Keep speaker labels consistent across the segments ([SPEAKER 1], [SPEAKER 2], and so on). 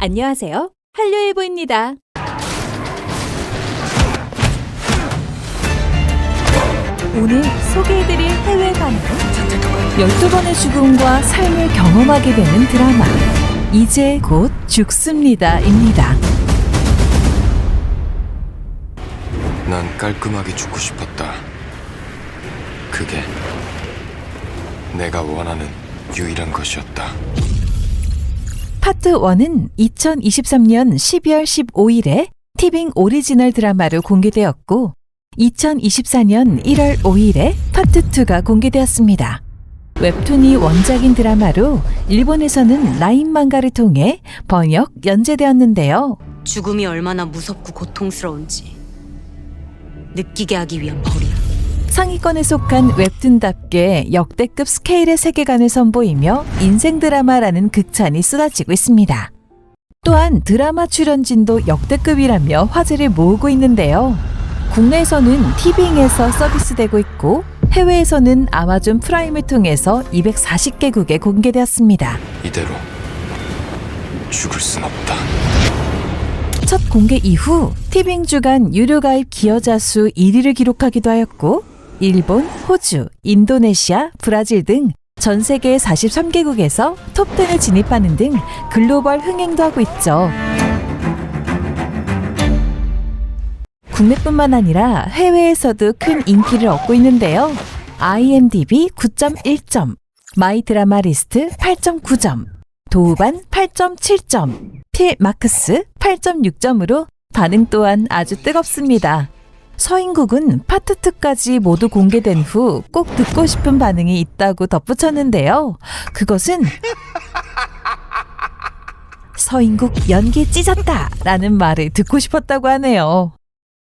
[SPEAKER 1] 안녕하세요. 한류일보입니다. 오늘 소개해드릴 해외 반응 12번의 죽음과 삶을 경험하게 되는 드라마 이제 곧 죽습니다입니다.
[SPEAKER 2] 난 깔끔하게 죽고 싶었다. 그게 내가 원하는 유일한 것이었다.
[SPEAKER 1] 파트 1은 2023년 12월 15일에 티빙 오리지널 드라마로 공개되었고 2024년 1월 5일에 파트 2가 공개되었습니다. 웹툰이 원작인 드라마로 일본에서는 라인 망가를 통해 번역, 연재되었는데요.
[SPEAKER 3] 죽음이 얼마나 무섭고 고통스러운지 느끼게 하기 위한 벌이야.
[SPEAKER 1] 상위권에 속한 웹툰답게 역대급 스케일의 세계관을 선보이며 인생 드라마라는 극찬이 쏟아지고 있습니다. 또한 드라마 출연진도 역대급이라며 화제를 모으고 있는데요. 국내에서는 티빙에서 서비스되고 있고 해외에서는 아마존 프라임을 통해서 240개국에 공개되었습니다.
[SPEAKER 2] 이대로 죽을 순 없다.
[SPEAKER 1] 첫 공개 이후 티빙 주간 유료 가입 기여자 수 1위를 기록하기도 하였고 일본, 호주, 인도네시아, 브라질 등 전 세계 43개국에서 톱10에 진입하는 등 글로벌 흥행도 하고 있죠. 국내뿐만 아니라 해외에서도 큰 인기를 얻고 있는데요. IMDb 9.1점, 마이드라마 리스트 8.9점, 도우반 8.7점, 필마크스 8.6점으로 반응 또한 아주 뜨겁습니다. 서인국은 파트 2까지 모두 공개된 후 꼭 듣고 싶은 반응이 있다고 덧붙였는데요. 그것은 서인국 연기 찢었다 라는 말을 듣고 싶었다고 하네요.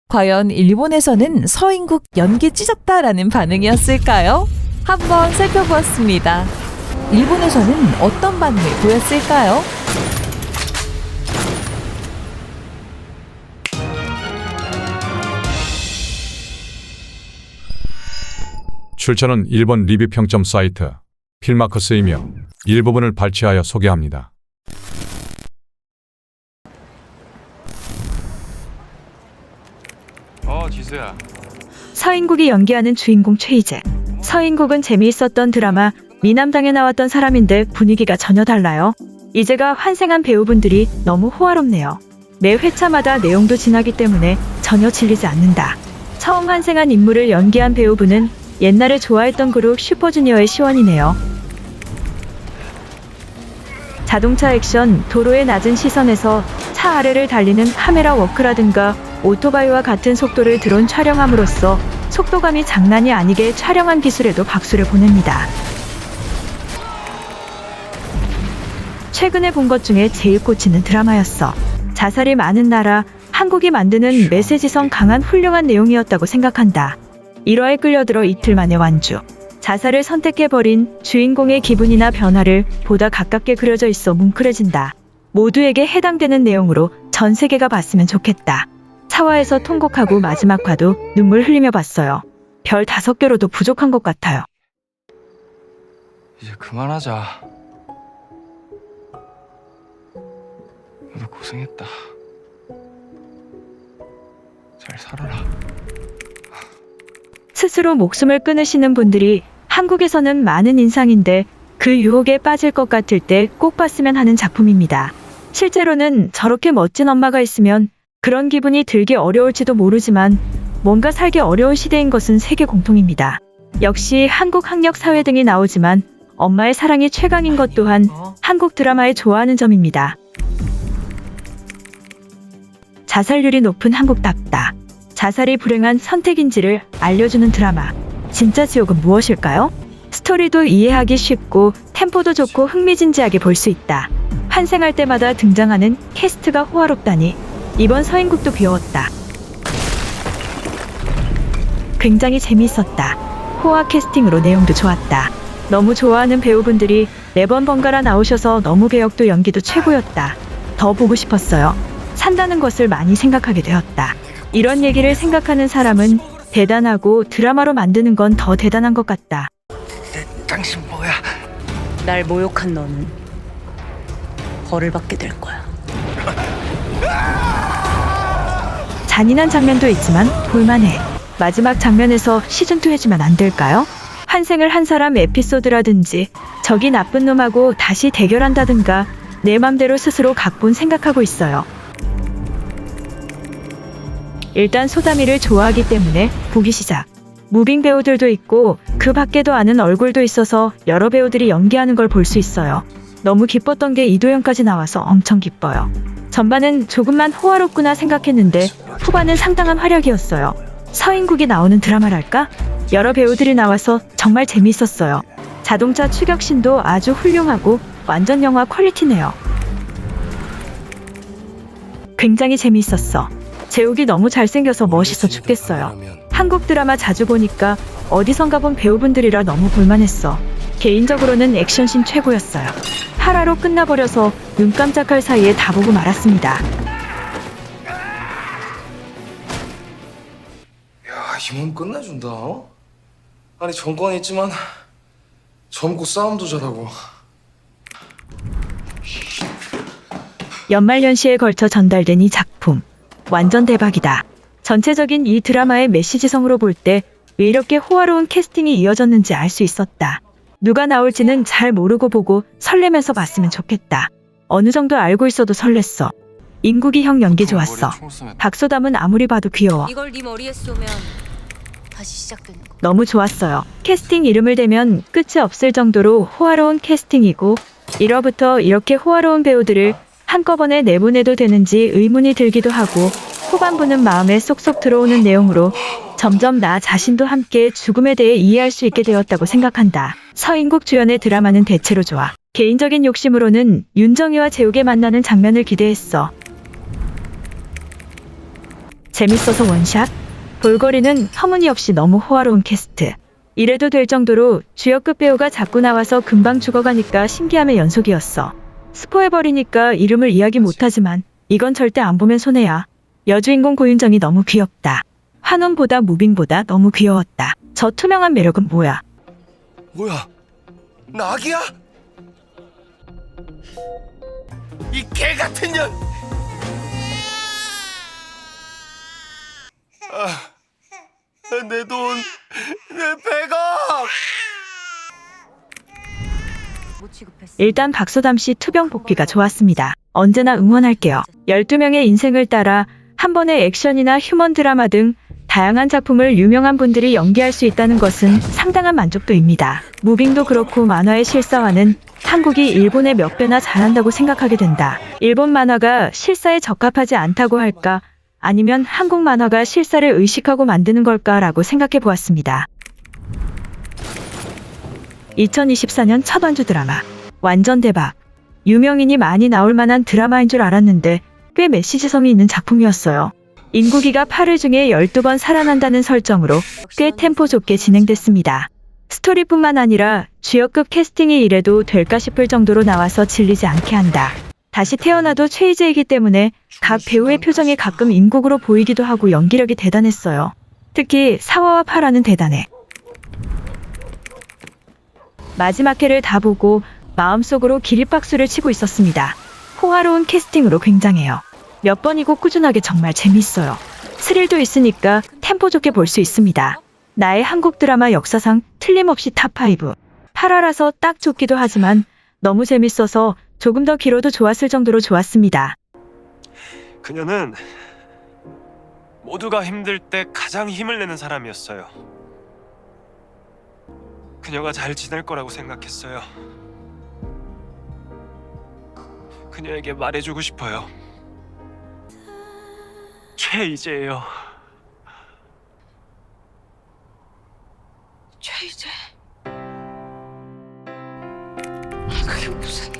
[SPEAKER 1] 과연 일본에서는 서인국 연기 찢었다라는 반응이었을까요? 한번 살펴보았습니다. 일본에서는 어떤 반응을 보였을까요?
[SPEAKER 4] 출처는 일본 리뷰 평점 사이트 필마커스이며 일부분을 발췌하여 소개합니다.
[SPEAKER 2] 지수야.
[SPEAKER 5] 서인국이 연기하는 주인공 최희재. 서인국은 재미있었던 드라마 미남당에 나왔던 사람인데 분위기가 전혀 달라요. 이제가 환생한 배우분들이 너무 호화롭네요. 매 회차마다 내용도 진하기 때문에 전혀 질리지 않는다. 처음 환생한 인물을 연기한 배우분은 옛날에 좋아했던 그룹 슈퍼주니어의 시원이네요. 자동차 액션, 도로의 낮은 시선에서 차 아래를 달리는 카메라 워크라든가 오토바이와 같은 속도를 드론 촬영함으로써 속도감이 장난이 아니게 촬영한 기술에도 박수를 보냅니다. 최근에 본 것 중에 제일 꽂히는 드라마였어. 자살이 많은 나라, 한국이 만드는 메시지성 강한 훌륭한 내용이었다고 생각한다. 1화에 끌려들어 이틀 만에 완주. 자살을 선택해버린 주인공의 기분이나 변화를 보다 가깝게 그려져 있어 뭉클해진다. 모두에게 해당되는 내용으로 전 세계가 봤으면 좋겠다. 4화에서 통곡하고 마지막 화도 눈물 흘리며 봤어요. 별 5개로도 부족한 것 같아요.
[SPEAKER 2] 이제 그만하자. 너도 고생했다. 잘 살아라.
[SPEAKER 5] 스스로 목숨을 끊으시는 분들이 한국에서는 많은 인상인데 그 유혹에 빠질 것 같을 때 꼭 봤으면 하는 작품입니다. 실제로는 저렇게 멋진 엄마가 있으면 그런 기분이 들기 어려울지도 모르지만 뭔가 살기 어려운 시대인 것은 세계 공통입니다. 역시 한국 학력 사회 등이 나오지만 엄마의 사랑이 최강인 것 또한 한국 드라마의 좋아하는 점입니다. 자살률이 높은 한국답다. 자살이 불행한 선택인지를 알려주는 드라마. 진짜 지옥은 무엇일까요? 스토리도 이해하기 쉽고 템포도 좋고 흥미진진하게 볼 수 있다. 환생할 때마다 등장하는 캐스트가 호화롭다니 이번 서인국도 귀여웠다. 굉장히 재미있었다. 호화 캐스팅으로 내용도 좋았다. 너무 좋아하는 배우분들이 4번 번갈아 나오셔서 너무 배역도 연기도 최고였다. 더 보고 싶었어요. 산다는 것을 많이 생각하게 되었다. 이런 얘기를 생각하는 사람은 대단하고 드라마로 만드는 건 더 대단한 것 같다.
[SPEAKER 2] 당신 뭐야?
[SPEAKER 3] 날 모욕한 너는 벌을 받게 될 거야.
[SPEAKER 5] 잔인한 장면도 있지만 볼만해. 마지막 장면에서 시즌2 해주면 안 될까요? 환생을 한 사람 에피소드라든지 저기 나쁜 놈하고 다시 대결한다든가 내 맘대로 스스로 각본 생각하고 있어요. 일단 소다미를 좋아하기 때문에 보기 시작. 무빙 배우들도 있고 그 밖에도 아는 얼굴도 있어서 여러 배우들이 연기하는 걸 볼 수 있어요. 너무 기뻤던 게 이도현까지 나와서 엄청 기뻐요. 전반은 조금만 호화롭구나 생각했는데 후반은 상당한 활약이었어요. 서인국이 나오는 드라마랄까? 여러 배우들이 나와서 정말 재미있었어요. 자동차 추격신도 아주 훌륭하고 완전 영화 퀄리티네요. 굉장히 재미있었어. 제욱이 너무 잘생겨서 멋있어 죽겠어요. 한국 드라마 자주 보니까 어디선가 본 배우분들이라 너무 볼만했어. 개인적으로는 액션씬 최고였어요. 8화로 끝나버려서 눈 깜짝할 사이에 다 보고 말았습니다.
[SPEAKER 6] 야, 이몸 끝내준다. 어? 아니 정권 있지만 젊고 싸움도 잘하고.
[SPEAKER 5] 연말연시에 걸쳐 전달된 이 작품 완전 대박이다. 전체적인 이 드라마의 메시지성으로 볼 때 왜 이렇게 호화로운 캐스팅이 이어졌는지 알 수 있었다. 누가 나올지는 잘 모르고 보고 설레면서 봤으면 좋겠다. 어느 정도 알고 있어도 설렜어. 인국이 형 연기 좋았어. 박소담은 아무리 봐도 귀여워.
[SPEAKER 3] 이걸 네 머리에 쏘면 다시 시작되는 거.
[SPEAKER 5] 너무 좋았어요. 캐스팅 이름을 대면 끝이 없을 정도로 호화로운 캐스팅이고 1화부터 이렇게 호화로운 배우들을 한꺼번에 내보내도 되는지 의문이 들기도 하고 후반부는 마음에 쏙쏙 들어오는 내용으로 점점 나 자신도 함께 죽음에 대해 이해할 수 있게 되었다고 생각한다. 서인국 주연의 드라마는 대체로 좋아. 개인적인 욕심으로는 윤정이와 재욱의 만나는 장면을 기대했어. 재밌어서 원샷? 볼거리는 터무니없이 너무 호화로운 캐스트. 이래도 될 정도로 주역급 배우가 자꾸 나와서 금방 죽어가니까 신기함의 연속이었어. 스포해버리니까 이름을 이야기 못하지만 이건 절대 안 보면 손해야. 여주인공 고윤정이 너무 귀엽다. 환원보다 무빙보다 너무 귀여웠다. 저 투명한 매력은 뭐야?
[SPEAKER 6] 뭐야? 낙이야? 이 개 같은 년! 내 돈, 내 배가!
[SPEAKER 3] 못 취급했어.
[SPEAKER 5] 일단 박소담 씨 투병 복귀가 좋았습니다. 언제나 응원할게요. 12명의 인생을 따라 한 번의 액션이나 휴먼 드라마 등 다양한 작품을 유명한 분들이 연기할 수 있다는 것은 상당한 만족도입니다. 무빙도 그렇고 만화의 실사화는 한국이 일본의 몇 배나 잘한다고 생각하게 된다. 일본 만화가 실사에 적합하지 않다고 할까? 아니면 한국 만화가 실사를 의식하고 만드는 걸까라고 생각해 보았습니다. 2024년 첫 완주 드라마. 완전 대박. 유명인이 많이 나올 만한 드라마인 줄 알았는데 꽤 메시지성이 있는 작품이었어요. 인국이가 8회 중에 12번 살아난다는 설정으로 꽤 템포 좋게 진행됐습니다. 스토리뿐만 아니라 주역급 캐스팅이 이래도 될까 싶을 정도로 나와서 질리지 않게 한다. 다시 태어나도 최희재이기 때문에 각 배우의 표정이 가끔 인국으로 보이기도 하고 연기력이 대단했어요. 특히 4화와 8화는 대단해. 마지막 회를 다 보고 마음속으로 기립박수를 치고 있었습니다. 호화로운 캐스팅으로 굉장해요. 몇 번이고 꾸준하게 정말 재밌어요. 스릴도 있으니까 템포 좋게 볼 수 있습니다. 나의 한국 드라마 역사상 틀림없이 탑5. 8화라서 딱 좋기도 하지만 너무 재밌어서 조금 더 길어도 좋았을 정도로 좋았습니다.
[SPEAKER 7] 그녀는 모두가 힘들 때 가장 힘을 내는 사람이었어요. 그녀가 잘 지낼 거라고 생각했어요. 그녀에게 말해주고 싶어요. 최희재예요.
[SPEAKER 3] 최희재. 그게 무슨...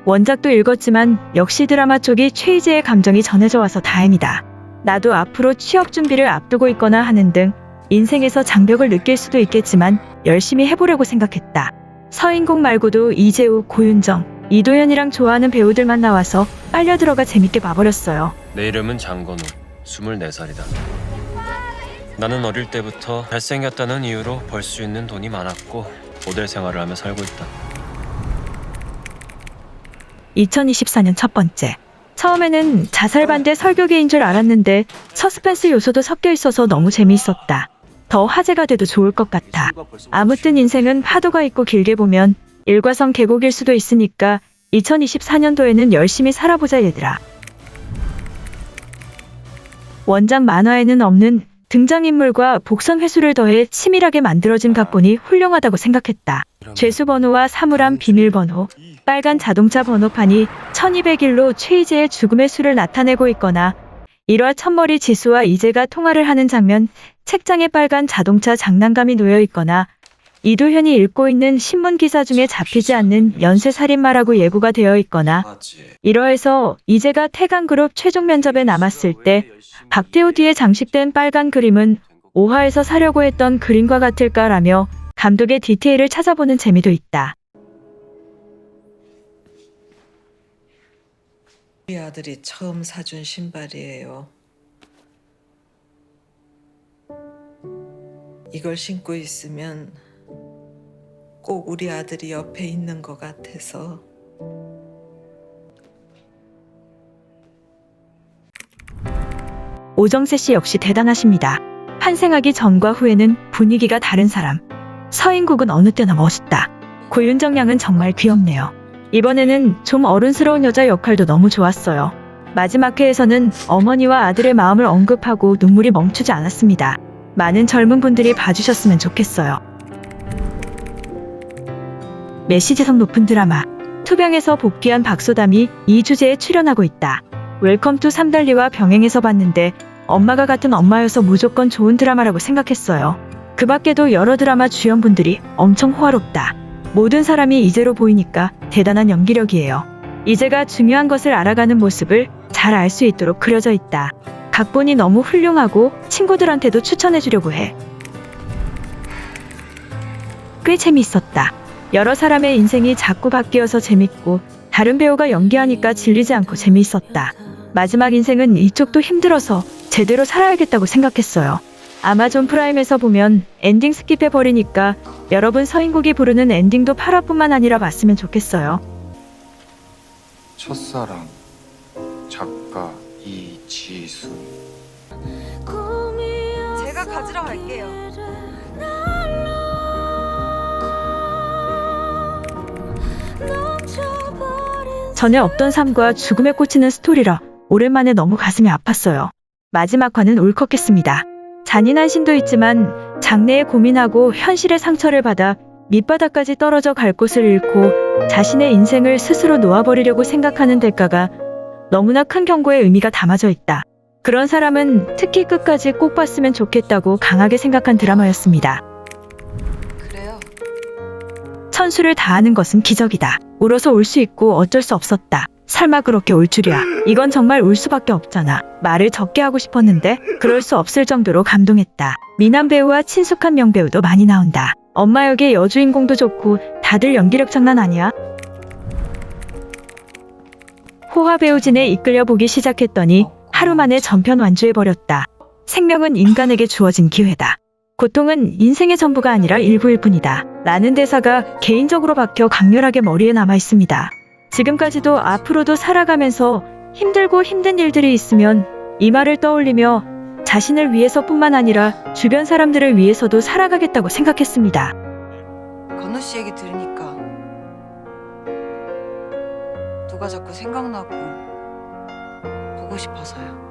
[SPEAKER 5] 원작도 읽었지만 역시 드라마 쪽이 최희재의 감정이 전해져 와서 다행이다. 나도 앞으로 취업 준비를 앞두고 있거나 하는 등 인생에서 장벽을 느낄 수도 있겠지만 열심히 해보려고 생각했다. 서인국 말고도 이재우, 고윤정, 이도현이랑 좋아하는 배우들만 나와서 빨려 들어가 재밌게 봐버렸어요.
[SPEAKER 8] 내 이름은 장건우, 24살이다. 나는 어릴 때부터 잘생겼다는 이유로 벌 수 있는 돈이 많았고 모델 생활을 하며 살고 있다.
[SPEAKER 5] 2024년 첫 번째. 처음에는 자살 반대 설교계인 줄 알았는데 서스펜스 요소도 섞여 있어서 너무 재미있었다. 더 화제가 돼도 좋을 것 같아. 아무튼 인생은 파도가 있고 길게 보면 일과성 계곡일 수도 있으니까 2024년도에는 열심히 살아보자 얘들아. 원작 만화에는 없는 등장인물과 복선 회수를 더해 치밀하게 만들어진 각본이 훌륭하다고 생각했다. 죄수 번호와 사물함 비밀번호, 빨간 자동차 번호판이 1201로 최이재의 죽음의 수를 나타내고 있거나 1화 첫머리 지수와 이재가 통화를 하는 장면, 책장에 빨간 자동차 장난감이 놓여 있거나 이도현이 읽고 있는 신문 기사 중에 잡히지 않는 연쇄살인마라고 예고가 되어 있거나 1화에서 이재가 태강그룹 최종 면접에 남았을 때 박태호 뒤에 장식된 빨간 그림은 5화에서 사려고 했던 그림과 같을까라며 감독의 디테일을 찾아보는 재미도 있다.
[SPEAKER 9] 우리 아들이 처음 사준 신발이에요. 이걸 신고 있으면 꼭 우리 아들이 옆에 있는 것 같아서.
[SPEAKER 5] 오정세 씨 역시 대단하십니다. 환생하기 전과 후에는 분위기가 다른 사람. 서인국은 어느 때나 멋있다. 고윤정 양은 정말 귀엽네요. 이번에는 좀 어른스러운 여자 역할도 너무 좋았어요. 마지막 회에서는 어머니와 아들의 마음을 언급하고 눈물이 멈추지 않았습니다. 많은 젊은 분들이 봐주셨으면 좋겠어요. 메시지성 높은 드라마 투병에서 복귀한 박소담이 이 주제에 출연하고 있다. 웰컴 투 삼달리와 병행해서 봤는데 엄마가 같은 엄마여서 무조건 좋은 드라마라고 생각했어요. 그 밖에도 여러 드라마 주연분들이 엄청 호화롭다. 모든 사람이 이재로 보이니까 대단한 연기력이에요. 이재가 중요한 것을 알아가는 모습을 잘 알 수 있도록 그려져 있다. 각본이 너무 훌륭하고 친구들한테도 추천해주려고 해. 꽤 재미있었다. 여러 사람의 인생이 자꾸 바뀌어서 재밌고 다른 배우가 연기하니까 질리지 않고 재미있었다. 마지막 인생은 이쪽도 힘들어서 제대로 살아야겠다고 생각했어요. 아마존 프라임에서 보면 엔딩 스킵해버리니까 여러분 서인국이 부르는 엔딩도 8화뿐만 아니라 봤으면 좋겠어요.
[SPEAKER 6] 첫사랑 작가 이지수.
[SPEAKER 10] 제가 가지러 갈게요.
[SPEAKER 5] 전에 없던 삶과 죽음에 꽂히는 스토리라 오랜만에 너무 가슴이 아팠어요. 마지막 화는 울컥했습니다. 잔인한 신도 있지만 장래에 고민하고 현실의 상처를 받아 밑바닥까지 떨어져 갈 곳을 잃고 자신의 인생을 스스로 놓아버리려고 생각하는 대가가 너무나 큰 경고의 의미가 담아져 있다. 그런 사람은 특히 끝까지 꼭 봤으면 좋겠다고 강하게 생각한 드라마였습니다.
[SPEAKER 10] 그래요.
[SPEAKER 5] 천수를 다하는 것은 기적이다. 울어서 울 수 있고 어쩔 수 없었다. 설마 그렇게 울 줄이야. 이건 정말 울 수밖에 없잖아. 말을 적게 하고 싶었는데 그럴 수 없을 정도로 감동했다. 미남 배우와 친숙한 명배우도 많이 나온다. 엄마 역의 여주인공도 좋고 다들 연기력 장난 아니야. 호화 배우진에 이끌려 보기 시작했더니 하루 만에 전편 완주해버렸다. 생명은 인간에게 주어진 기회다. 고통은 인생의 전부가 아니라 일부일 뿐이다. 라는 대사가 개인적으로 박혀 강렬하게 머리에 남아 있습니다. 지금까지도 앞으로도 살아가면서 힘들고 힘든 일들이 있으면 이 말을 떠올리며 자신을 위해서뿐만 아니라 주변 사람들을 위해서도 살아가겠다고 생각했습니다.
[SPEAKER 10] 건우 씨 얘기 들으니까 누가 자꾸 생각나고 보고 싶어서요.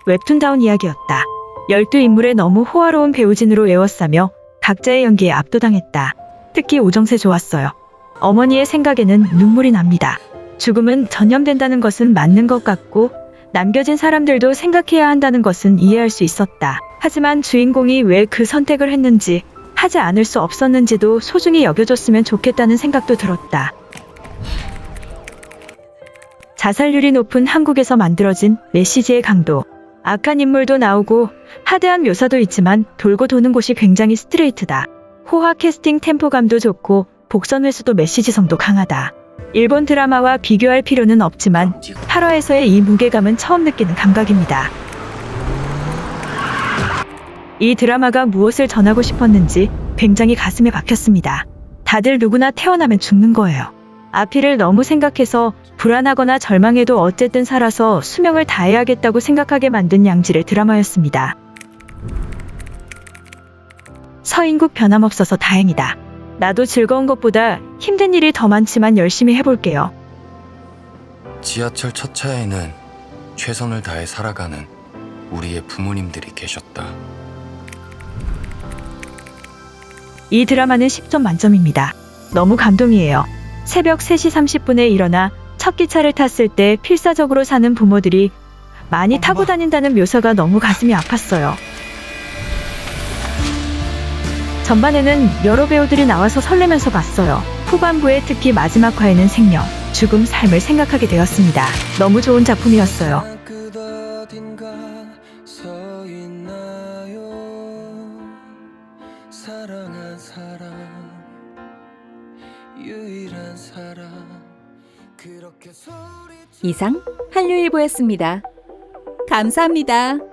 [SPEAKER 5] 웹툰다운 이야기였다. 12인물의 너무 호화로운 배우진으로 에워싸며 각자의 연기에 압도당했다. 특히 오정세 좋았어요. 어머니의 생각에는 눈물이 납니다. 죽음은 전염된다는 것은 맞는 것 같고 남겨진 사람들도 생각해야 한다는 것은 이해할 수 있었다. 하지만 주인공이 왜 그 선택을 했는지 하지 않을 수 없었는지도 소중히 여겨줬으면 좋겠다는 생각도 들었다. 자살률이 높은 한국에서 만들어진 메시지의 강도. 악한 인물도 나오고 하드한 묘사도 있지만 돌고 도는 곳이 굉장히 스트레이트다. 호화 캐스팅 템포감도 좋고 복선 회수도 메시지성도 강하다. 일본 드라마와 비교할 필요는 없지만 8화에서의 이 무게감은 처음 느끼는 감각입니다. 이 드라마가 무엇을 전하고 싶었는지 굉장히 가슴에 박혔습니다. 다들 누구나 태어나면 죽는 거예요. 앞일을 너무 생각해서 불안하거나 절망해도 어쨌든 살아서 수명을 다해야겠다고 생각하게 만든 양질의 드라마였습니다. 서인국 변함없어서 다행이다. 나도 즐거운 것보다 힘든 일이 더 많지만 열심히 해볼게요.
[SPEAKER 6] 지하철 첫 차에는 최선을 다해 살아가는 우리의 부모님들이 계셨다.
[SPEAKER 5] 이 드라마는 10점 만점입니다. 너무 감동이에요. 새벽 3시 30분에 일어나 첫 기차를 탔을 때 필사적으로 사는 부모들이 많이 타고 다닌다는 묘사가 너무 가슴이 아팠어요. 전반에는 여러 배우들이 나와서 설레면서 봤어요. 후반부에 특히 마지막 화에는 생명, 죽음, 삶을 생각하게 되었습니다. 너무 좋은 작품이었어요.
[SPEAKER 6] 사랑한 사람, 유일한 사람, 그렇게
[SPEAKER 11] 이상 한류일보였습니다. 감사합니다.